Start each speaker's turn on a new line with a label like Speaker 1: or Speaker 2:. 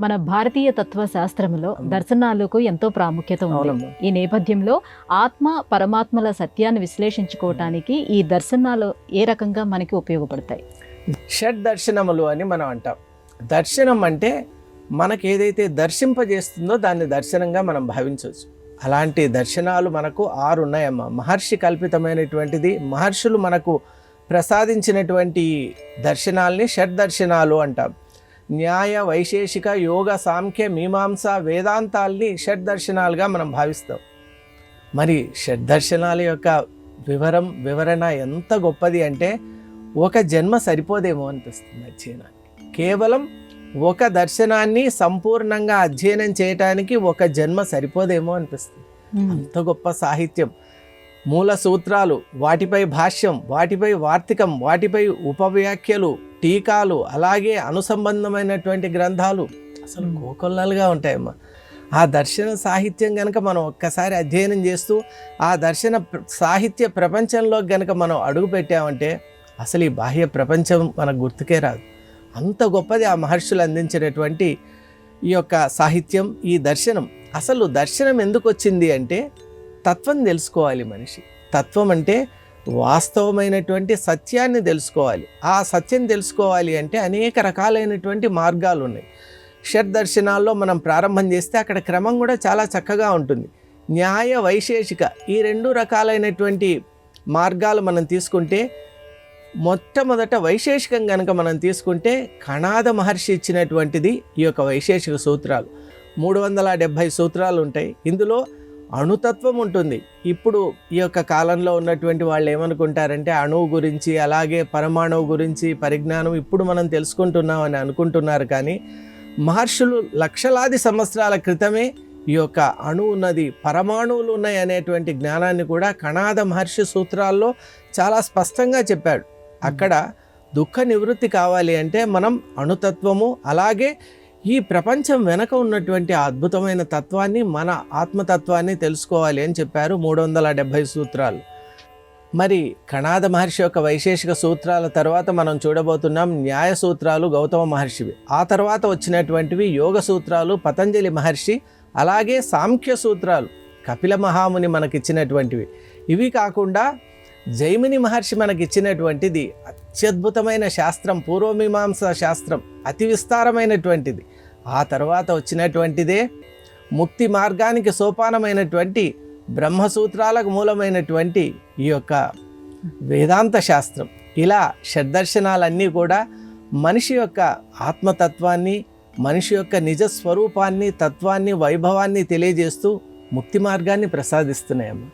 Speaker 1: మన భారతీయ తత్వ శాస్త్రంలో దర్శనాలకు ఎంతో ప్రాముఖ్యత ఉంది. ఈ నేపథ్యంలో ఆత్మ పరమాత్మల సత్యాన్ని విశ్లేషించుకోవటానికి ఈ దర్శనాలు ఏ రకంగా మనకి ఉపయోగపడతాయి?
Speaker 2: షడ్ దర్శనములు అని మనం అంటాం. దర్శనం అంటే మనకు ఏదైతే దర్శింపజేస్తుందో దాన్ని దర్శనంగా మనం భావించవచ్చు. అలాంటి దర్శనాలు మనకు 6 ఉన్నాయమ్మా. మహర్షి కల్పితమైనటువంటిది, మహర్షులు మనకు ప్రసాదించినటువంటి దర్శనాల్ని షడ్ దర్శనాలు అంటాం. న్యాయ, వైశేషిక, యోగ, సాంఖ్య, మీమాంస, వేదాంతాల్ని షడ్ దర్శనాలుగా మనం భావిస్తాం. మరి షడ్ దర్శనాల యొక్క వివరణ ఎంత గొప్పది అంటే ఒక జన్మ సరిపోదేమో అనిపిస్తుంది అధ్యయనానికి. కేవలం ఒక దర్శనాన్ని సంపూర్ణంగా అధ్యయనం చేయటానికి ఒక జన్మ సరిపోదేమో అనిపిస్తుంది. అంత గొప్ప సాహిత్యం, మూల సూత్రాలు, వాటిపై భాష్యం, వాటిపై వార్తికం, వాటిపై ఉపవ్యాఖ్యలు, టీకాలు, అలాగే అనుసంబంధమైనటువంటి గ్రంథాలు అసలు కోకొల్లలుగా ఉంటాయమ్మా. ఆ దర్శన సాహిత్యం కనుక మనం ఒక్కసారి అధ్యయనం చేస్తూ ఆ దర్శన సాహిత్య ప్రపంచంలో కనుక మనం అడుగు పెట్టామంటే అసలు ఈ బాహ్య ప్రపంచం మనకు గుర్తుకే రాదు. అంత గొప్పది ఆ మహర్షులు అందించినటువంటి ఈ యొక్క సాహిత్యం, ఈ దర్శనం. అసలు దర్శనం ఎందుకు వచ్చింది అంటే తత్వం తెలుసుకోవాలి మనిషి. తత్వం అంటే వాస్తవమైనటువంటి సత్యాన్ని తెలుసుకోవాలి. ఆ సత్యం తెలుసుకోవాలి అంటే అనేక రకాలైనటువంటి మార్గాలు ఉన్నాయి. షడ్ దర్శనాల్లో మనం ప్రారంభం చేస్తే అక్కడ క్రమం కూడా చాలా చక్కగా ఉంటుంది. న్యాయ, వైశేషిక ఈ 2 రకాలైనటువంటి మార్గాలు మనం తీసుకుంటే, మొట్టమొదట వైశేషికం కనుక మనం తీసుకుంటే కణాద మహర్షి ఇచ్చినటువంటిది ఈ యొక్క వైశేషిక సూత్రాలు. 370 సూత్రాలు ఉంటాయి. ఇందులో అణుతత్వం ఉంటుంది. ఇప్పుడు ఈ యొక్క కాలంలో ఉన్నటువంటి వాళ్ళు ఏమనుకుంటారంటే అణువు గురించి, అలాగే పరమాణువు గురించి పరిజ్ఞానం ఇప్పుడు మనం తెలుసుకుంటున్నాం అని అనుకుంటున్నారు. కానీ మహర్షులు లక్షలాది సంవత్సరాల క్రితమే ఈ యొక్క అణువు ఉన్నది, పరమాణువులు ఉన్నాయి అనేటువంటి జ్ఞానాన్ని కూడా కణాద మహర్షి సూత్రాల్లో చాలా స్పష్టంగా చెప్పాడు. అక్కడ దుఃఖ నివృత్తి కావాలి అంటే మనం అణుతత్వము, అలాగే ఈ ప్రపంచం వెనక ఉన్నటువంటి అద్భుతమైన తత్వాన్ని, మన ఆత్మతత్వాన్ని తెలుసుకోవాలి అని చెప్పారు 370 సూత్రాలు. మరి కణాద మహర్షి యొక్క వైశేషిక సూత్రాల తర్వాత మనం చూడబోతున్నాం న్యాయ సూత్రాలు గౌతమ మహర్షివి. ఆ తర్వాత వచ్చినటువంటివి యోగ సూత్రాలు పతంజలి మహర్షి, అలాగే సాంఖ్య సూత్రాలు కపిల మహాముని మనకిచ్చినటువంటివి. ఇవి కాకుండా జైమిని మహర్షి మనకిచ్చినటువంటిది అత్యద్భుతమైన శాస్త్రం, పూర్వమీమాంస శాస్త్రం, అతి విస్తారమైనటువంటిది. ఆ తర్వాత వచ్చినటువంటిదే ముక్తి మార్గానికి సోపానమైనటువంటి బ్రహ్మసూత్రాలకు మూలమైనటువంటి ఈ యొక్క వేదాంత శాస్త్రం. ఇలా షడ్దర్శనాలన్నీ కూడా మనిషి యొక్క ఆత్మతత్వాన్ని, మనిషి యొక్క నిజస్వరూపాన్ని, తత్వాన్ని, వైభవాన్ని తెలియజేస్తూ ముక్తి మార్గాన్ని ప్రసాదిస్తున్నాయమ్మ.